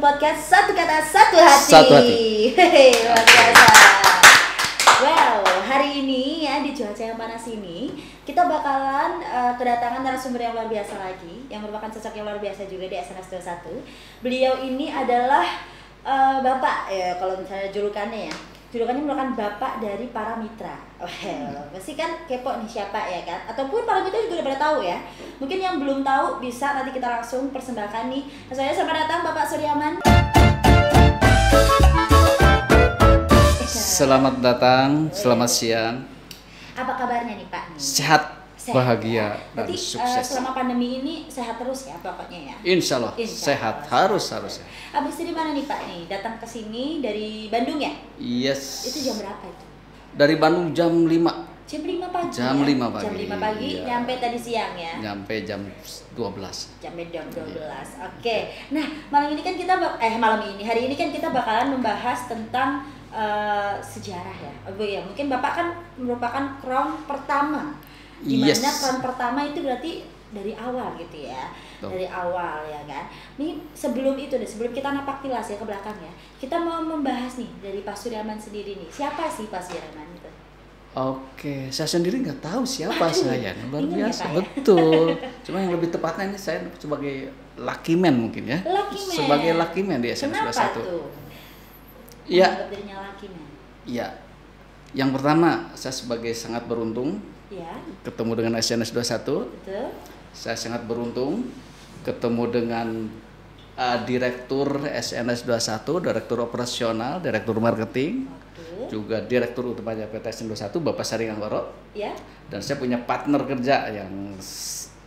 podcast Satu Kata Satu Hati. Satu hati. Hehe, luar biasa. Well, hari ini ya di cuaca yang panas ini kita bakalan kedatangan narasumber yang luar biasa lagi, yang merupakan sosok yang luar biasa juga di SNS 21. Beliau ini adalah bapak ya, kalau misalnya julukannya ya. Julukannya merupakan bapak dari para mitra. Well, pasti kan kepo nih siapa ya kan? Ataupun para mitra juga udah pada tahu ya. Mungkin yang belum tahu bisa nanti kita langsung persembahkan nih. Saya selamat datang Bapak Suryaman. Selamat datang, selamat siang. Apa kabarnya nih Pak? Sehat, bahagia, dan Berarti, sukses. selama pandemi ini sehat terus ya pokoknya ya? Insya Allah, sehat, harus. Abis dari mana nih Pak nih? Datang ke sini dari Bandung ya? Yes. Itu jam berapa itu? Dari Bandung jam 5. Jam 5 pagi Jam ya? 5 pagi. Jam 5 pagi, Iya. nyampe tadi siang ya? Nyampe jam 12. Jam 12. Oke. Nah, malam ini kan kita hari ini kan kita bakalan membahas tentang sejarah ya. Oh ya, mungkin Bapak kan merupakan crown pertama. Di mana Yes. crown pertama itu berarti dari awal gitu ya. Betul. Dari awal ya kan. Nih sebelum itu deh, sebelum kita napak tilas ya ke belakang ya. Kita mau membahas nih dari Pak Suryaman sendiri nih. Siapa sih Pak Suryaman itu? Oke, saya sendiri nggak tahu siapa Aduh, saya. Luar bingung ya, biasa, Pak, ya? betul. Cuma yang lebih tepatnya ini saya sebagai lucky man mungkin ya. Lucky man. Sebagai lucky man di SNS Kenapa 21. tuh? Iya. Menganggap dirinya lucky man. Iya. Yang pertama, saya sebagai sangat beruntung Ya, ketemu dengan SNS 21. betul. Saya sangat beruntung ketemu dengan Direktur SNS 21, Direktur Operasional, Direktur Marketing, Oke. juga Direktur Utamanya PT SN 21, Bapak Saringan Waro. Ya. Dan saya punya partner kerja yang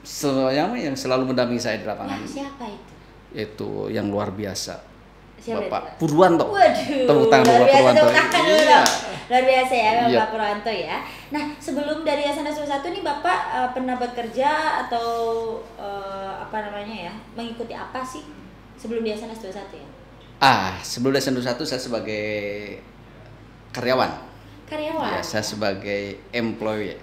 selalu mendampingi saya di Wah, lapangan. siapa itu? Itu yang luar biasa. Siapa Bapak itu, Purwanto. Waduh, Tepuk tangan luar Bapak biasa, Purwanto. tepuk tangan dulu Iya. dong. Luar biasa ya Bapak Iya. Purwanto ya. Nah, sebelum dari SNS 21 nih Bapak pernah bekerja atau mengikuti apa sih sebelum di SNS 21 ya? Sebelum SN 21 saya sebagai karyawan. Karyawan? Ya, saya sebagai employee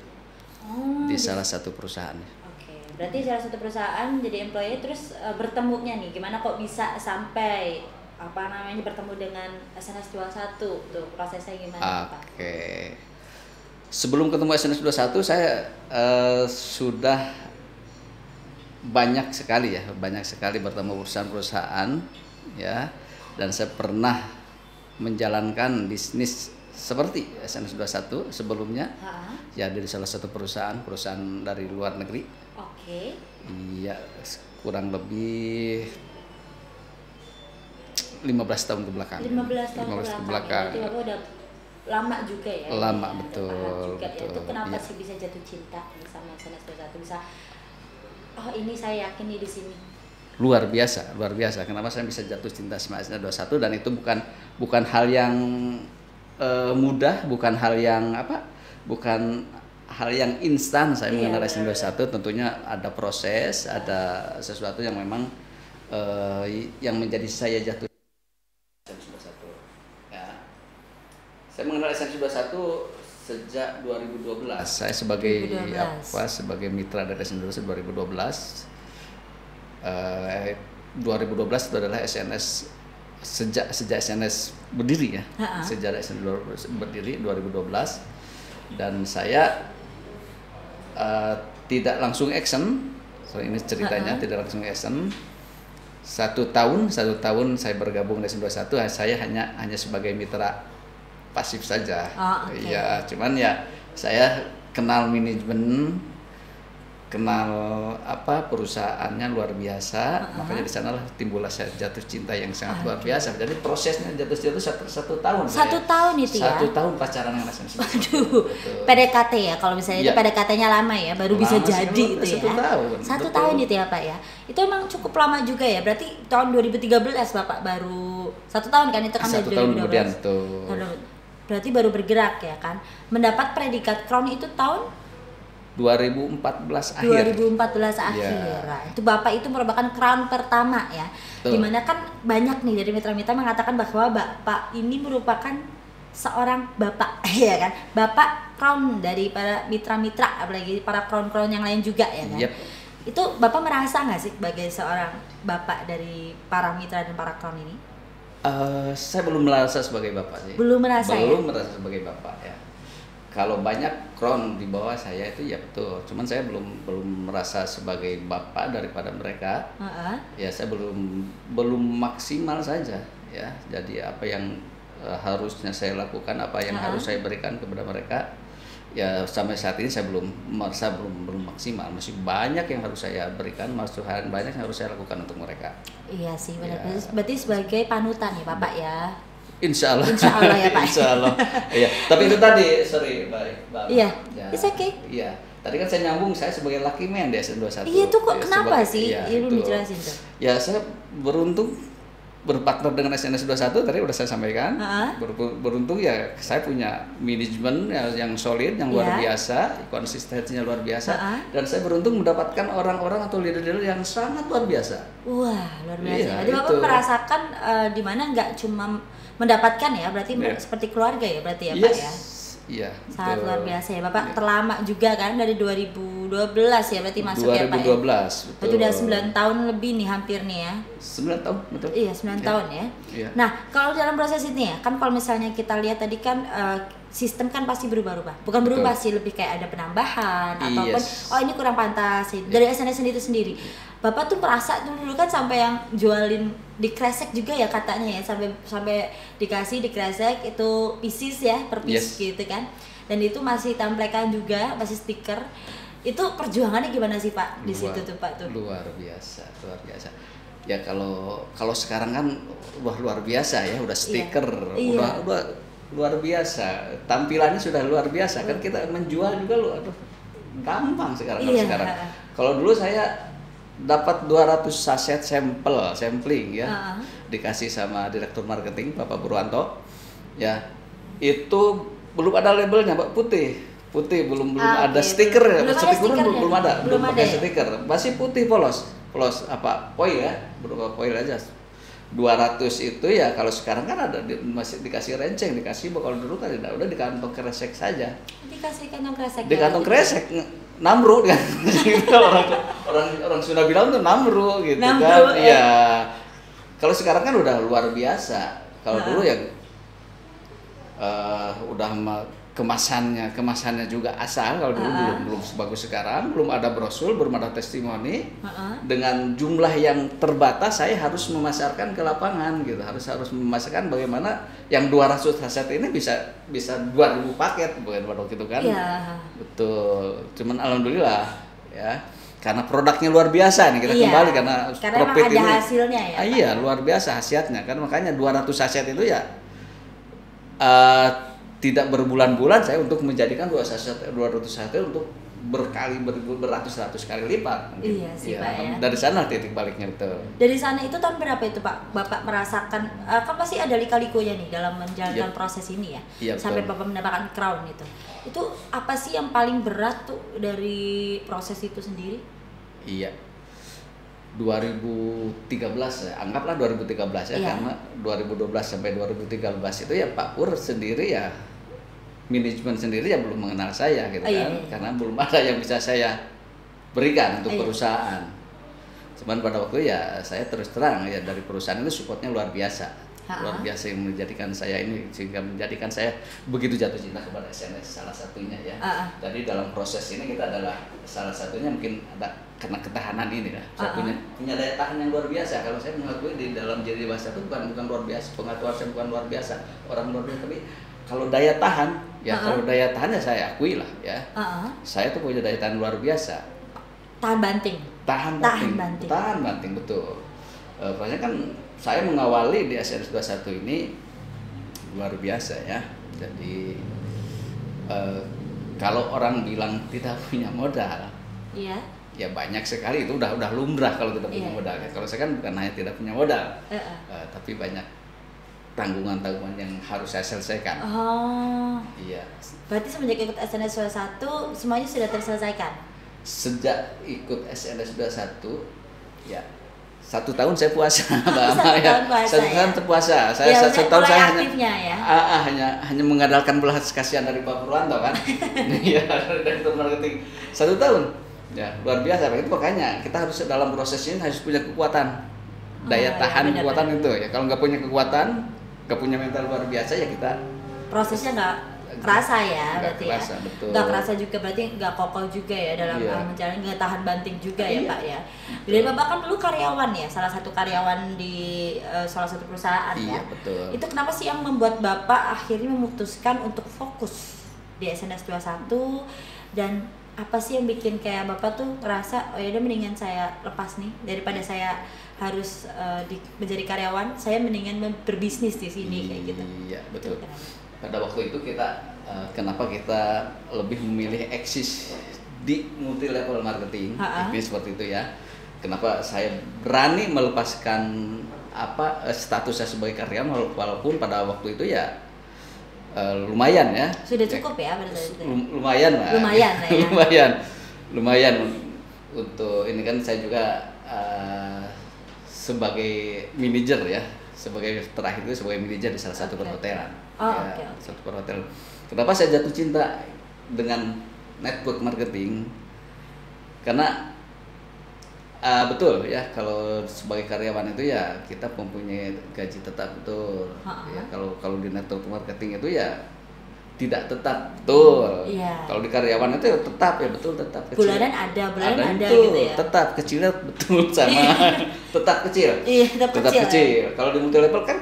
Oh, di salah satu perusahaan. Oke, berarti salah satu perusahaan jadi employee terus bertemunya nih, gimana kok bisa sampai bertemu dengan SNS 21 tuh prosesnya gimana Pak? Oke. Sebelum ketemu SNS 21 saya sudah banyak sekali bertemu perusahaan-perusahaan ya, dan saya pernah menjalankan bisnis seperti SNS 21 sebelumnya. Ya, dari salah satu perusahaan dari luar negeri. Oke. Iya, kurang lebih 15 tahun ke belakang. 15 tahun 15 ke belakang. Berarti Bapak udah lama juga ya. Lama, ya, betul, udah paham juga ya. betul, Itu kenapa iya. sih bisa jatuh cinta nih sama SNS 21, bisa ini saya yakin nih di sini. Luar biasa. Kenapa saya bisa jatuh cinta sama SNS 21, dan itu bukan hal yang mudah, bukan hal yang instan saya Iya, mengenal benar. SNS 21. Tentunya ada proses, ada sesuatu yang memang yang menjadi saya jatuh SNS 21. Ya. Saya mengenal SNS 21 sejak 2012. Saya sebagai 2012. sebagai mitra dari SNS 2012. 2012 itu adalah SNS sejak SNS berdiri ya. Sejak SNS berdiri 2012, dan saya tidak langsung action. So, ini ceritanya tidak langsung action. Satu tahun saya bergabung dengan SNS 21, saya hanya sebagai mitra pasif saja. Oke. Ya, cuman ya saya kenal manajemen, kenal perusahaannya luar biasa. Makanya di sanalah timbullah saya jatuh cinta yang sangat luar biasa. Jadi prosesnya jatuh cinta itu satu tahun. Satu tahun itu ya? 1 tahun pacaran dengan SNS. Aduh, PDKT ya, kalau misalnya itu Iya. PDKT-nya lama ya, baru bisa Lama sih, jadi kalau itu ya. 1 tahun. Satu Betul. tahun itu ya Pak ya. Itu emang cukup lama juga ya. Berarti tahun 2013 Bapak baru 1 tahun kan itu kan 1 dari tahun 2012. kemudian tuh. Berarti baru bergerak ya kan. Mendapat predikat crown itu tahun 2014 akhir. 2014 akhir. Ya. Nah, itu Bapak itu merupakan crown pertama ya. Betul. Dimana kan banyak nih dari mitra-mitra mengatakan bahwa Bapak ini merupakan seorang bapak ya kan. Bapak crown dari para mitra-mitra, apalagi para crown-crown yang lain juga ya kan. Yep. Itu Bapak merasa nggak sih sebagai seorang bapak dari para mitra dan para crown ini? Saya belum merasa sebagai bapak sih. Belum merasa belum merasa sebagai bapak ya. Kalau banyak crown di bawah saya itu ya betul. Cuman saya belum merasa sebagai bapak daripada mereka. Ya saya belum maksimal saja ya. Jadi apa yang harusnya saya lakukan, apa yang harus saya berikan kepada mereka, ya sampai saat ini saya belum merasa belum maksimal. Masih banyak yang harus saya berikan, masih banyak yang harus saya lakukan untuk mereka. Iya sih benar. Ya. Berarti sebagai panutan ya Bapak ya. Insya Allah ya Pak. Insya Allah. Iya. Tapi itu tadi, sorry, Mbak. Iya. Ya, it's okay. Iya. Tadi kan saya nyambung, saya sebagai lucky man di SN21. Iya tuh kok ya, kenapa sih? Ya, Belum dijelasin tuh. Ya saya beruntung berpartner dengan SNS21 tadi udah saya sampaikan. Beruntung ya saya punya manajemen yang solid, yang luar biasa, konsistensinya luar biasa, dan saya beruntung mendapatkan orang-orang atau leader-leader yang sangat luar biasa. Wah, luar biasa. Iya, Jadi Bapak merasakan di mana nggak cuma mendapatkan ya, berarti seperti keluarga ya berarti ya Pak ya. Iya. Sangat luar biasa ya Bapak. Terlama juga kan dari 2012 ya berarti masuk 2012, ya Pak. 2012 betul. Berarti udah 9 tahun lebih nih hampir nih ya. 9 tahun betul. Iya 9 tahun ya. Iya. Nah kalau dalam proses ini ya kan kalau misalnya kita lihat tadi kan sistem kan pasti berubah-ubah. Bukan berubah sih, lebih kayak ada penambahan ataupun oh ini kurang pantas sih. Dari SNS itu sendiri. Bapak tuh merasa dulu kan sampai yang jualin di kresek juga ya katanya ya, sampai dikasih di kresek itu pieces ya per piece gitu kan. Dan itu masih templekan juga, masih stiker. Itu perjuangannya gimana sih Pak di situ tuh Pak tuh? Luar biasa. Ya kalau sekarang kan luar biasa ya, udah stiker, udah luar biasa. Tampilannya sudah luar biasa kan, kita menjual juga gampang sekarang. Kalau dulu saya dapat 200 saset sampling ya, dikasih sama direktur marketing Bapak Purwanto ya, itu belum ada labelnya Pak, putih belum ada stiker belum ada pakai stiker, masih putih polos foil ya, berupa foil aja. 200 itu ya, kalau sekarang kan ada masih dikasih renceng, kalau dulu kan udah di kantong kresek saja. Dikasih kantong kresek. Di kantong kresek namru kan. orang sudah bilang tuh namru gitu kan. Iya. Kalau sekarang kan udah luar biasa. Kalau dulu ya udah kemasannya juga asal. Kalau dulu belum sebagus sekarang, belum ada brosur, belum ada testimoni. Dengan jumlah yang terbatas, saya harus memasarkan ke lapangan gitu. Harus memasarkan bagaimana yang 200 saset ini bisa 2000 paket bukan pada waktu itu kan. Betul. Cuman alhamdulillah ya, karena produknya luar biasa nih, kita kembali karena profit ini ada hasilnya ya. Iya, luar biasa hasilnya kan, makanya 200 saset itu ya tidak berbulan-bulan saya untuk menjadikan 200 saset untuk beratus-ratus kali lipat. Iya sih Pak ya. Dari sana titik baliknya itu. Dari sana itu tahun berapa itu Pak? Bapak merasakan kan pasti ada lika-likunya nih dalam menjalankan proses ini ya. Sampai Bapak mendapatkan crown itu. Itu apa sih yang paling berat tuh dari proses itu sendiri? Iya. 2013 ya, anggaplah 2013 ya, karena 2012 sampai 2013 itu ya Pak Pur sendiri ya, manajemen sendiri ya belum mengenal saya gitu kan, karena belum ada yang bisa saya berikan untuk perusahaan. Cuman pada waktu ya saya terus terang ya, dari perusahaan itu supportnya luar biasa. Luar biasa yang menjadikan saya ini, sehingga menjadikan saya begitu jatuh cinta kepada SNS, salah satunya ya. Jadi dalam proses ini kita adalah salah satunya mungkin ada karena ketahanan ini lah. Saya punya daya tahan yang luar biasa. Kalau saya mengakui di dalam jadi bahasa itu bukan luar biasa, pengetahuan saya bukan luar biasa, orang luar biasa, tapi kalau daya tahan ya, kalau daya tahan ya saya akui lah ya. Saya tuh punya daya tahan luar biasa. Tahan banting betul. Makanya kan saya mengawali di SNS21 ini luar biasa ya. Jadi kalau orang bilang tidak punya modal, ya banyak sekali, itu udah lumrah kalau tidak punya modal. Kalau saya kan bukan hanya tidak punya modal, tapi banyak tanggungan-tanggungan yang harus saya selesaikan. Iya. Berarti semenjak ikut SNS21 semuanya sudah terselesaikan? Sejak ikut SNS21 ya 1 tahun saya puasa, Satu tahun terpuasa. Saya 1 tahun saya hanya mengandalkan belas kasihan dari Pak Purwanto kan. Iya, dari marketing 1 tahun. Ya, luar biasa. Itu makanya kita harus dalam prosesnya harus punya kekuatan, daya tahan, benar, kekuatan benar. itu ya. Kalau nggak punya kekuatan, nggak punya mental luar biasa ya kita Prosesnya nggak kerasa ya, nggak berarti kerasa, ya. betul. Nggak kerasa juga berarti nggak kokoh juga ya dalam Iya. menjalani, nggak tahan banting juga ya Iya. Pak ya. Jadi Bapak kan dulu karyawan ya, salah satu karyawan di salah satu perusahaan Iya, ya. betul. Itu kenapa sih yang membuat Bapak akhirnya memutuskan untuk fokus di SNS 21, dan apa sih yang bikin kayak Bapak tuh ngerasa oh ya udah mendingan saya lepas nih daripada saya harus menjadi karyawan, saya mendingan berbisnis di sini kayak gitu. Iya, betul. Itu kenapa? Pada waktu itu kita kenapa kita lebih memilih eksis di multi level marketing, ini seperti itu ya. Kenapa saya berani melepaskan status saya sebagai karyawan walaupun pada waktu itu ya lumayan ya. Sudah cukup ya pada saat itu. Lumayan lah. Lumayan lah ya. lumayan untuk ini kan saya juga sebagai manajer ya, sebagai terakhir itu sebagai manajer di salah satu perhotelan. Okay. Satu perhotelan. Kenapa saya jatuh cinta dengan network marketing? Karena betul ya, kalau sebagai karyawan itu ya kita mempunyai gaji tetap, betul. Ya, kalau di network marketing itu ya tidak tetap, betul. Iya. Kalau di karyawan itu ya tetap, ya betul, tetap kecil. Bulanan ada betul, gitu ya. tetap kecilnya betul sama tetap kecil. Iya, tetap kecil. Kalau di multi level kan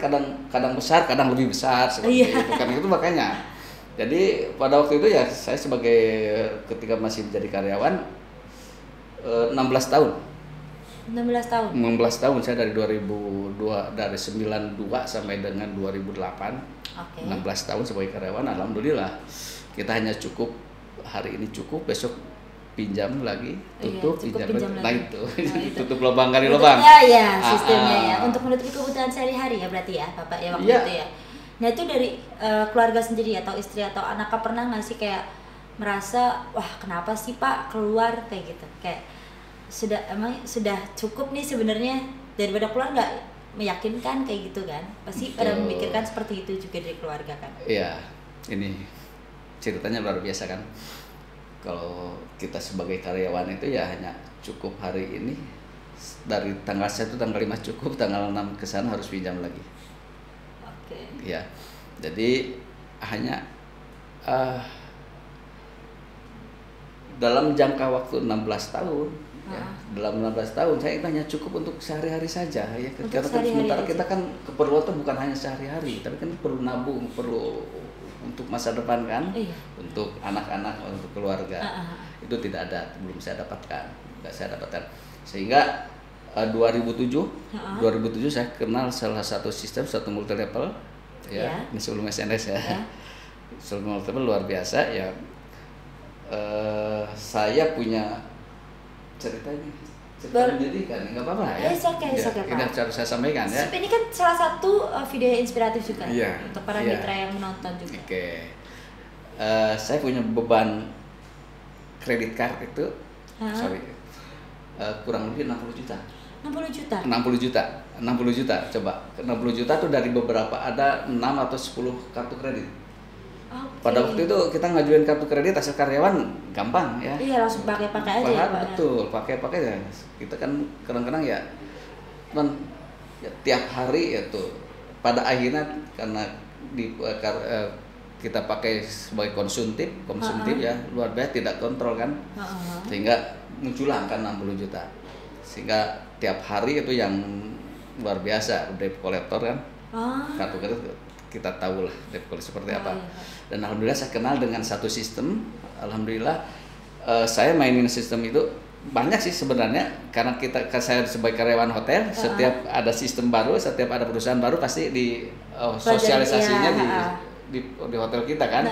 kadang besar, kadang lebih besar seperti itu kan, itu makanya. Jadi pada waktu itu ya saya sebagai ketika masih menjadi karyawan 16 tahun. 16 tahun. 16 tahun saya dari 92 sampai dengan 2008. Okay. 16 tahun sebagai karyawan, alhamdulillah. Kita hanya cukup hari ini cukup, besok pinjam lagi, tutup, pinjam lagi. Nah itu. Tutup lubang kali lubang. Ya, sistemnya ya. Untuk menutupi kebutuhan sehari-hari ya berarti ya, Bapak ya waktu itu ya. Nah, itu dari keluarga sendiri atau istri atau anak pernah nggak sih kayak merasa wah kenapa sih Pak keluar kayak gitu, kayak sudah cukup nih sebenarnya daripada keluar, nggak meyakinkan kayak gitu kan, pasti pada memikirkan seperti itu juga dari keluarga kan. Iya, ini ceritanya luar biasa kan. Kalau kita sebagai karyawan itu ya hanya cukup hari ini, dari tanggal 1 tanggal 5 cukup, tanggal 6 ke sana harus pinjam lagi. Oke. Ya, jadi hanya dalam jangka waktu 16 tahun ya, dalam 16 tahun saya hanya cukup untuk sehari-hari saja ya. Sementara kita kan keperluan itu bukan hanya sehari-hari, tapi kan perlu nabung, perlu untuk masa depan kan, untuk anak-anak, untuk keluarga. Itu tidak ada, belum saya dapatkan, nggak saya dapatkan. Sehingga 2007 saya kenal salah satu sistem, satu multi level ya. Ini sebelum SNS ya. Sebelum multi level luar biasa ya. Saya punya cerita menyedihkan, nggak apa-apa ya. Ini harus saya sampaikan ya. Ini kan salah satu video yang inspiratif juga untuk para mitra yang menonton juga. Oke. Saya punya beban kredit card itu, kurang lebih 60 juta. 60 juta, coba 60 juta tuh dari beberapa, ada 6 atau 10 kartu kredit. Pada waktu itu kita ngajuin kartu kredit hasil karyawan gampang ya. Iya, langsung pakai aja ya Pak. Betul, pakai ya. Kita kan kadang-kadang ya tiap hari ya tuh. Pada akhirnya karena kita pakai sebagai konsumtif ya, luar biasa, tidak kontrol kan. Sehingga muncul angka 60 juta. Sehingga tiap hari itu yang luar biasa, debt collector kan. Kartu kredit kita tahu lah debt collector seperti apa. Dan alhamdulillah saya kenal dengan satu sistem. Alhamdulillah saya mainin sistem itu banyak sih sebenarnya, karena saya sebagai karyawan hotel, setiap ada sistem baru, setiap ada perusahaan baru pasti di sosialisasinya di hotel kita kan.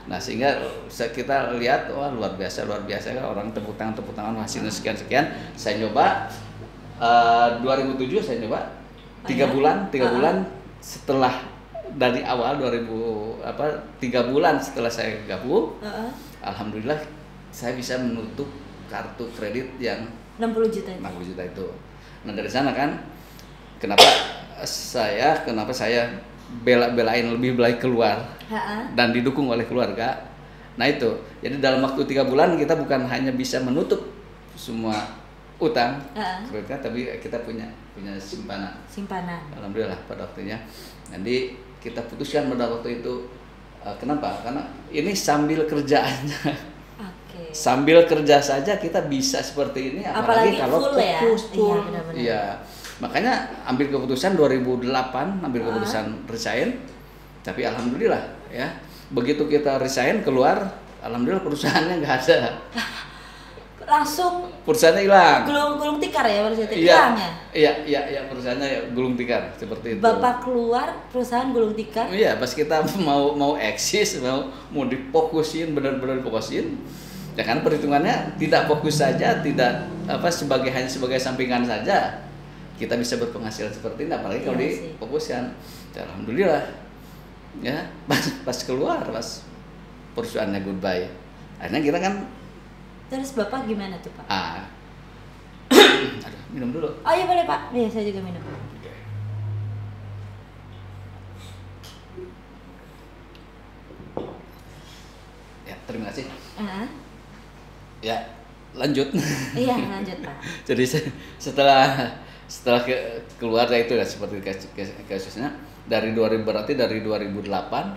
Nah sehingga kita lihat wah luar biasa kan, orang tepuk tangan hasilnya sekian. Saya nyoba 2007 saya nyoba 3 bulan setelah dari awal 3 bulan setelah saya gabung, alhamdulillah saya bisa menutup kartu kredit yang 60 juta itu. Nah dari sana kan kenapa saya belain lebih baik keluar dan didukung oleh keluarga. Nah itu, jadi dalam waktu 3 bulan kita bukan hanya bisa menutup semua utang, Heeh. kreditnya, tapi kita punya simpanan. Simpanan. Alhamdulillah pada waktunya. Jadi kita putuskan pada waktu itu, kenapa? Karena ini sambil kerjaannya, Oke. sambil kerja saja kita bisa seperti ini, apalagi kalau full ya. fokus full. Iya, benar-benar. Iya. Makanya ambil keputusan 2008, ambil keputusan resign. Tapi alhamdulillah ya, begitu kita resign keluar, alhamdulillah perusahaannya nggak ada. Langsung Perusahaannya hilang. gulung tikar ya Iya, perusahaan hilang ya. iya, perusahaannya ya, gulung tikar seperti itu. Bapak keluar perusahaan gulung tikar. Iya, pas kita mau eksis, mau difokusin, benar-benar fokusin, ya kan perhitungannya tidak fokus saja, tidak hanya sebagai sampingan saja, kita bisa berpenghasilan seperti ini, apalagi kalau Iya sih. difokuskan. Ya, alhamdulillah, ya pas keluar, pas perusahaannya goodbye, akhirnya kita kan, Terus Bapak gimana tuh Pak? aduh, minum dulu. Oh iya boleh Pak. Iya saya juga minum. Ya, terima kasih. Heeh. Ya, lanjut. Iya lanjut Pak. Jadi setelah keluar itu ya seperti kasusnya dari 2000, berarti dari 2008 2008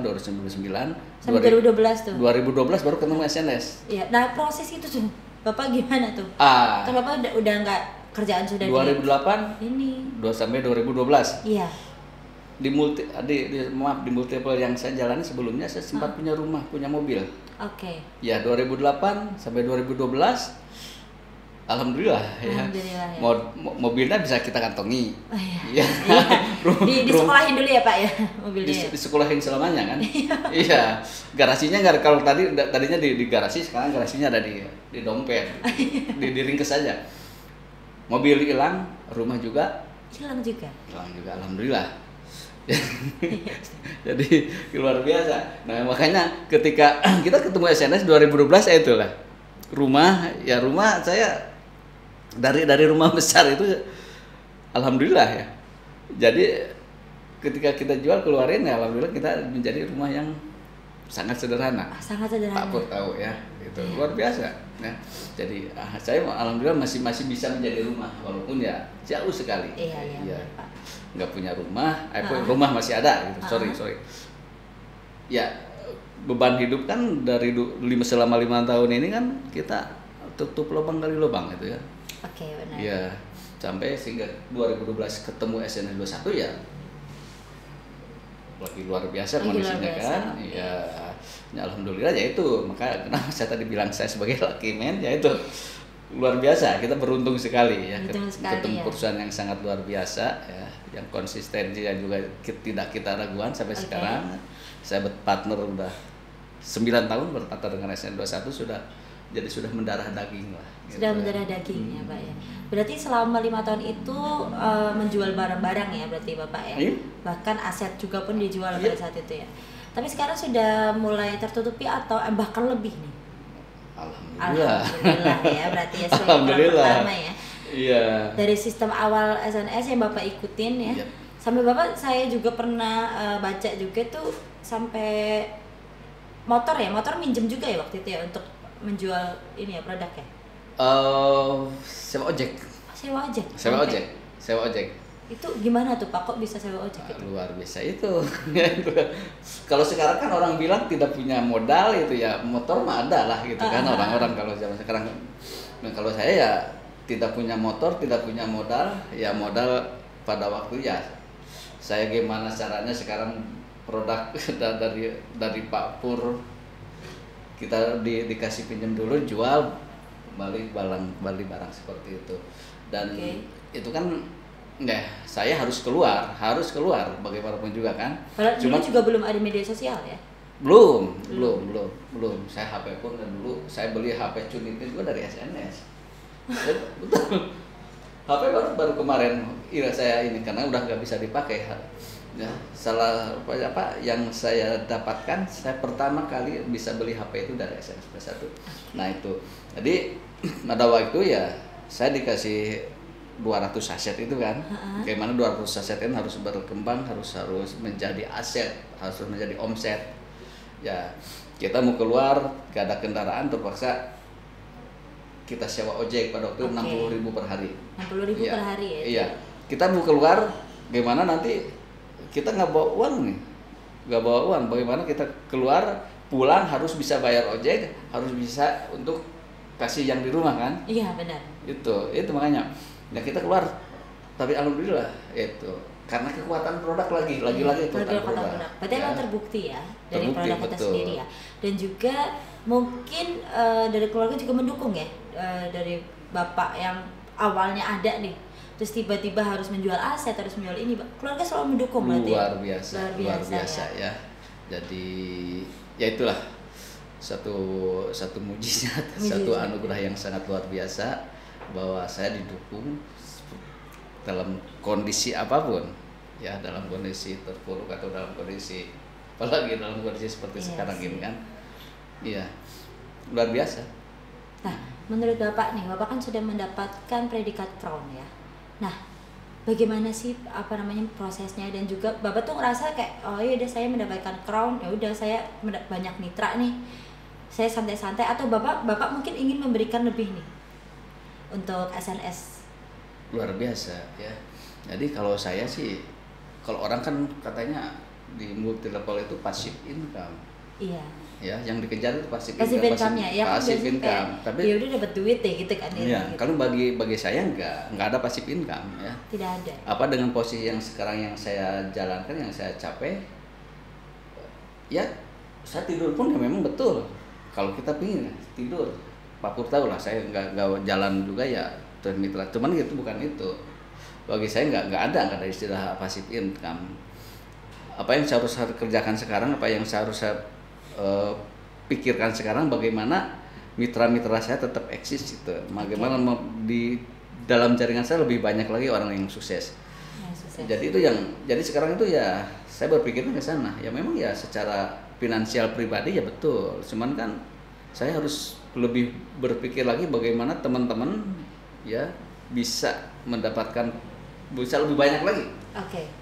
2009 sampai 2012 tuh. 2012 baru ketemu SNS. Iya. Nah proses itu tuh Bapak gimana tuh? Kan Bapak udah nggak kerjaan sudah 2008 ini. sampai 2012 Iya. di multiple yang saya jalani sebelumnya saya sempat punya rumah, punya mobil. Oke. Ya 2008 sampai 2012 alhamdulillah ya. Mobilnya bisa kita kantongi. Oh, iya. Iya. Disekolahin dulu ya Pak ya mobilnya. Disekolahin selamanya kan. Iya. Garasinya nggak, kalau tadinya di garasi, sekarang garasinya ada di dompet. di ringkes saja. Mobil hilang, rumah juga hilang juga. Alhamdulillah. Jadi luar biasa. Nah, makanya ketika kita ketemu SNS 2012 ya itulah. Rumah saya dari rumah besar itu alhamdulillah ya. Jadi ketika kita jual keluarin ya alhamdulillah kita menjadi rumah yang sangat sederhana. Sangat sederhana. Pak Pur tahu ya, itu luar biasa. Ya. Jadi saya alhamdulillah masih bisa menjadi rumah walaupun ya jauh sekali. Iya. Pak. Nggak punya rumah, rumah masih ada gitu. Sorry. Ya beban hidup kan selama 5 tahun ini kan kita tutup lubang kali lubang gitu ya. Oke, benar. Iya, sampai sehingga 2012 ketemu SNS 21 ya lagi luar biasa kondisinya kan. Iya. Ya, alhamdulillah ya itu. Maka kenapa saya tadi bilang saya sebagai lucky man ya itu luar biasa. Kita beruntung sekali ya ketemu perusahaan yang sangat luar biasa ya, yang konsistensi dan juga tidak kita ragukan sampai sekarang. Saya berpartner udah 9 tahun berpartner dengan SN21 sudah mendarah daging lah. Sudah mendarah daging ya Pak ya. Berarti selama 5 tahun itu menjual barang-barang ya berarti Bapak ya. Bahkan aset juga pun dijual pada saat itu ya. Tapi sekarang sudah mulai tertutupi atau bahkan lebih nih? Alhamdulillah ya berarti ya pertama ya. Iya. Dari sistem awal SNS yang Bapak ikutin ya. Sampai Bapak saya juga pernah baca juga tuh sampai motor minjem juga ya waktu itu ya untuk menjual ini ya produk ya. Sewa ojek. Sewa ojek. Itu gimana tuh Pak, kok bisa sewa ojek itu? Luar biasa itu. Kalau sekarang kan orang bilang tidak punya modal itu ya, motor mah ada lah gitu kan orang-orang kalau zaman sekarang. Nah, kalau saya ya tidak punya motor, tidak punya modal, ya modal pada waktu ya. Saya gimana caranya sekarang produk dari Pak Pur kita dikasih pinjam dulu, jual balik barang seperti itu. Dan itu kan saya harus keluar bagaimanapun juga kan. Cuma juga belum ada media sosial ya? Belum. Saya HP pun dulu saya beli HP Cunitin juga dari SNS. Betul. HP baru kemarin saya ini karena udah nggak bisa dipakai. Ya, salah apa yang saya dapatkan, saya pertama kali bisa beli HP itu dari SNS 1. Nah itu, jadi pada waktu itu ya saya dikasih 200 aset itu kan. Bagaimana 200 aset ini harus berkembang, harus menjadi aset, harus menjadi omset. Ya kita mau keluar, gak ada kendaraan, terpaksa kita sewa ojek pada waktu itu 60.000 per hari. 60.000 per hari ya? Iya. Kita mau keluar, gimana nanti kita nggak bawa uang nih, nggak bawa uang. Bagaimana kita keluar, pulang harus bisa bayar ojek, harus bisa untuk kasih yang di rumah kan? Iya benar. Itu makanya. Ya kita keluar, tapi alhamdulillah itu karena kekuatan produk lagi kekuatan produk. Berarti emang terbukti ya dari produk kita sendiri ya. Dan juga mungkin dari keluarga juga mendukung ya, dari bapak yang awalnya ada nih, terus tiba-tiba harus menjual aset, harus menjual ini, keluarga selalu mendukung berarti. Luar biasa ya. Jadi ya itulah satu mujizat, satu anugerah yang sangat luar biasa bahwa saya didukung dalam kondisi apapun ya, dalam kondisi terpuruk atau dalam kondisi apalagi dalam kondisi seperti sekarang ini kan. Iya, luar biasa. Nah, menurut Bapak nih, Bapak kan sudah mendapatkan predikat Crown ya. Nah, bagaimana sih prosesnya, dan juga Bapak tuh ngerasa kayak oh ya udah saya mendapatkan Crown, ya udah saya banyak mitra nih, saya santai-santai, atau Bapak mungkin ingin memberikan lebih nih untuk SNS? Luar biasa ya. Jadi kalau saya sih, kalau orang kan katanya di multi level itu passive income. Iya. Ya, yang dikejar itu passive income-nya. Ya, passive income. Tapi ya udah dapat duit deh gitu kan. Iya, gitu. kalau bagi saya nggak ada passive income ya. Tidak ada. Apa dengan posisi yang sekarang yang saya jalankan, yang saya capai, ya saya tidur pun ya memang betul. Kalau kita pingin tidur, Pak Pur tahu lah, saya nggak jalan juga ya mitra. Cuman itu bukan itu. Bagi saya nggak ada istilah passive income. Apa yang saya harus kerjakan sekarang, apa yang saya harus pikirkan sekarang, bagaimana mitra-mitra saya tetap eksis gitu. Bagaimana di dalam jaringan saya lebih banyak lagi orang yang sukses. Jadi itu jadi sekarang itu ya saya berpikirnya ke sana. Ya memang ya secara finansial pribadi ya betul. Cuman kan saya harus lebih berpikir lagi bagaimana teman-teman ya bisa mendapatkan, bisa lebih banyak lagi.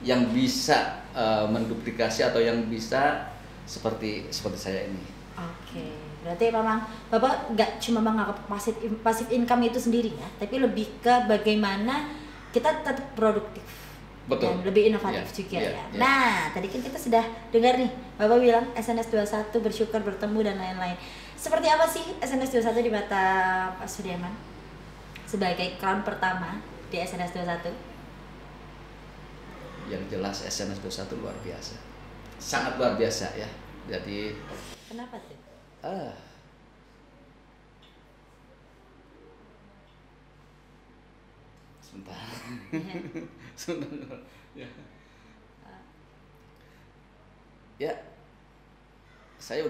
Yang bisa menduplikasi atau yang bisa seperti saya ini. Berarti memang Bapak nggak cuma menganggap passive income itu sendiri ya, tapi lebih ke bagaimana kita tetap produktif. Betul. Dan lebih inovatif juga ya. Nah, tadi kan kita sudah dengar nih, Bapak bilang SNS 21 bersyukur bertemu dan lain-lain. Seperti apa sih SNS 21 di mata Pak Sudirman sebagai Crown pertama di SNS 21? Yang jelas SNS 21 luar biasa. Sangat luar biasa ya. Jadi kenapa tuh? Sebentar. Ya, saya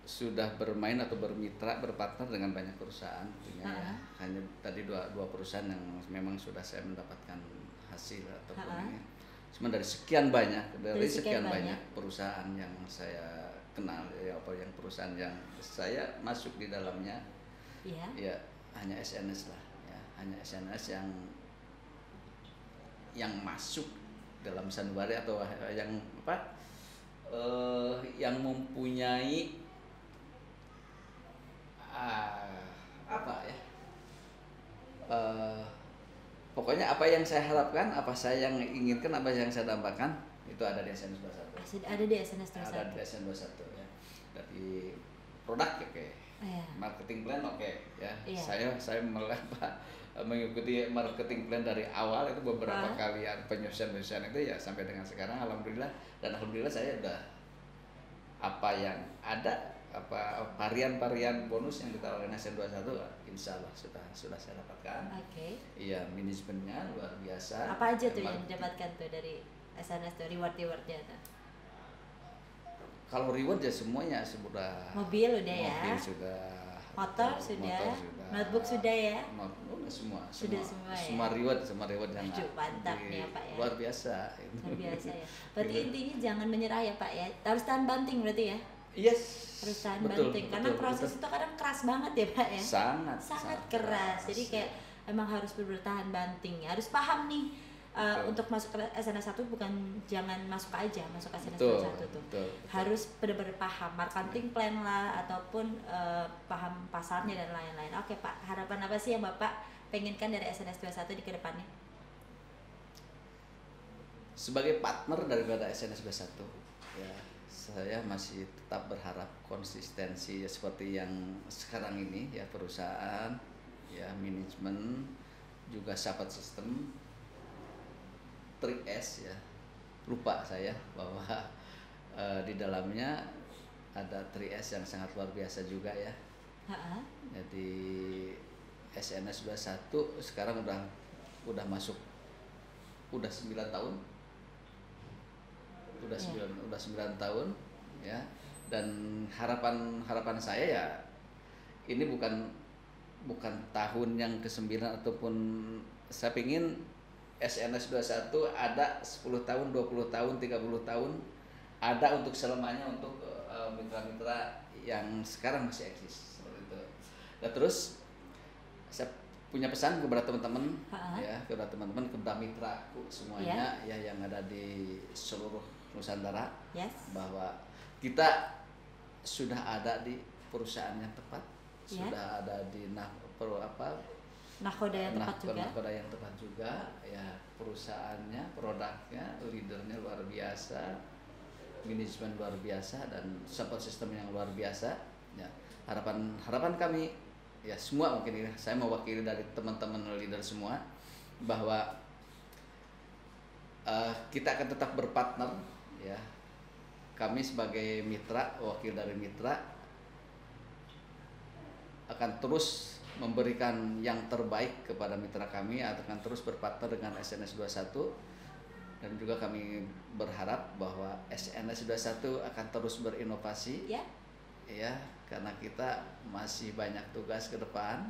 sudah bermain atau bermitra, berpartner dengan banyak perusahaan tentunya ya. Hanya tadi dua perusahaan yang memang sudah saya mendapatkan hasil ataupun ini. Cuma dari sekian banyak perusahaan yang saya kenal ya, apa yang perusahaan yang saya masuk di dalamnya, ya hanya SNS lah ya, hanya SNS yang masuk dalam sanubari atau yang yang mempunyai pokoknya apa yang saya harapkan, apa saya yang inginkan, apa yang saya dambakan itu ada di SNS 21. Ada di SNS 21. Ada di SNS 21 ya. Dari produk marketing plan ya. Saya malah mengikuti marketing plan dari awal itu beberapa kali penyusunan itu ya sampai dengan sekarang alhamdulillah, dan alhamdulillah saya udah apa yang ada, apa varian bonus yang ditawarkan SNS 21 insya Allah sudah saya dapatkan. Iya, manajemennya luar biasa. Apa aja tuh yang didapatkan tuh dari SNS tuh, rewardnya tuh? Kalau reward ya semuanya sudah. Mobil udah ya. Mobil sudah. Motor sudah. Notebook sudah ya. Semua ya. Semua reward yang mantap nih ya Pak ya. Luar biasa. Luar biasa ya. Berarti intinya jangan menyerah ya Pak ya. Harus tahan banting berarti ya. Yes. Harus tahan banting karena proses itu kadang keras banget ya Pak ya. Sangat keras. Jadi kayak emang harus bertahan banting. Harus paham nih untuk masuk ke SNS 1 bukan jangan masuk aja masuk ke SNS 1 tuh. Betul. Harus benar-benar paham marketing plan lah ataupun paham pasarnya dan lain-lain. Oke Pak, harapan apa sih yang Bapak pengenkan dari SNS 21 di kedepannya? Sebagai partner daripada SNS 21 ya, saya masih tetap berharap konsistensi ya, seperti yang sekarang ini ya, perusahaan ya, manajemen juga support system 3S ya, lupa saya bahwa di dalamnya ada 3S yang sangat luar biasa juga ya. Jadi SNS 21 sekarang udah masuk, udah 9 tahun, udah 9 tahun ya, dan harapan saya ya, ini bukan tahun yang ke-9 ataupun saya pingin SNS 21 ada 10 tahun, 20 tahun, 30 tahun, ada untuk selamanya untuk mitra-mitra yang sekarang masih eksis seperti itu. Nah, terus saya punya pesan kepada teman-teman ya, kepada teman-teman, kepada mitraku semuanya ya yang ada di seluruh Nusantara, bahwa kita sudah ada di perusahaan yang tepat, sudah ada di nakoda yang tepat juga ya, perusahaannya, produknya, leadernya luar biasa, manajemen luar biasa, dan support system yang luar biasa ya. Harapan kami ya, semua, mungkin ini saya mewakili dari teman-teman leader semua, bahwa kita akan tetap berpartner ya. Kami sebagai mitra, wakil dari mitra, akan terus memberikan yang terbaik kepada mitra kami, akan terus berpartner dengan SNS 21, dan juga kami berharap bahwa SNS 21 akan terus berinovasi ya, karena kita masih banyak tugas ke depan,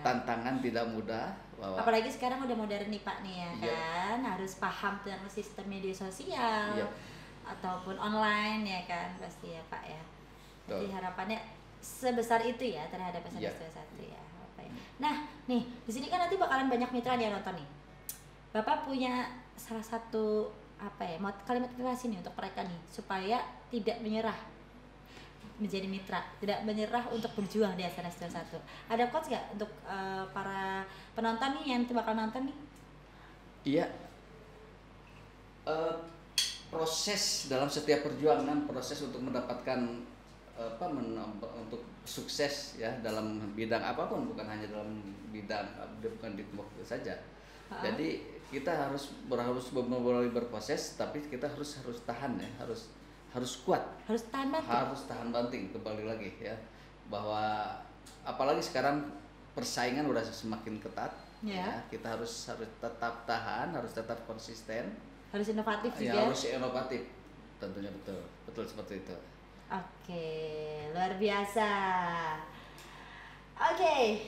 tantangan tidak mudah, apalagi sekarang udah modern nih Pak nih ya kan, harus paham tentang sistem media sosial ataupun online ya kan, pasti ya Pak ya. Jadi harapannya sebesar itu ya terhadap SNS 21 ya. Nah, nih di sini kan nanti bakalan banyak mitra yang nonton nih. Bapak punya salah satu kalimat motivasi nih untuk mereka nih, supaya tidak menyerah menjadi mitra, tidak menyerah untuk berjuang di SNS 21. Ada quotes nggak untuk para penonton nih yang bakal nonton nih? Iya. Proses dalam setiap perjuangan, proses untuk mendapatkan untuk sukses ya dalam bidang apapun, bukan hanya dalam bidang, bukan di tempat saja. Jadi kita harus berproses, tapi kita harus tahan ya, harus kuat, harus tahan banting, kembali lagi ya, bahwa apalagi sekarang persaingan udah semakin ketat ya, kita harus tetap tahan, harus tetap konsisten, harus inovatif juga, harus inovatif tentunya, betul seperti itu. Oke, luar biasa. Oke.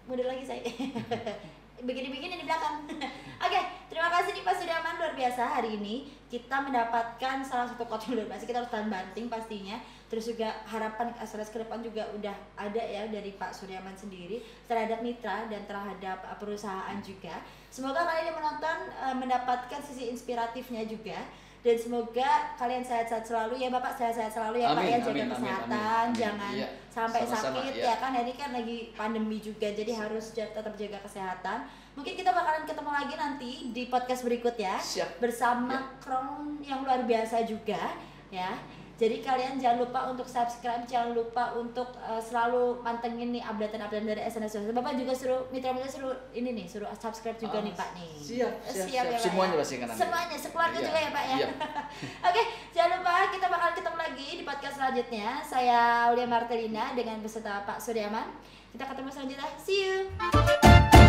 Mundur lagi saya. Begini-begini di belakang. Oke, terima kasih nih Pak Suryaman, luar biasa. Hari ini kita mendapatkan salah satu quote yang luar biasa. Kita harus tahan banting pastinya. Terus juga harapan SNS ke depan juga udah ada ya dari Pak Suryaman sendiri terhadap mitra dan terhadap perusahaan juga. Semoga kalian yang menonton mendapatkan sisi inspiratifnya juga. Dan semoga kalian sehat-sehat selalu ya Bapak, sehat-sehat selalu ya Pak ya, jaga kesehatan, jangan sampai sakit ya kan, ini kan lagi pandemi juga, jadi harus tetap jaga kesehatan. Mungkin kita bakalan ketemu lagi nanti di podcast berikutnya bersama Crown yang luar biasa juga ya. Jadi kalian jangan lupa untuk subscribe, jangan lupa untuk selalu pantengin nih update-update dari SNS. Bapak juga suruh mitra-mitra suruh subscribe juga nih Pak nih. Siap ya Pak. Semuanya pasti kan. Semuanya, sekeluarga juga ya Pak ya. Oke, jangan lupa kita bakal ketemu lagi di podcast selanjutnya. Saya Aulia Martelina dengan beserta Pak Suryaman. Kita ketemu selanjutnya. See you.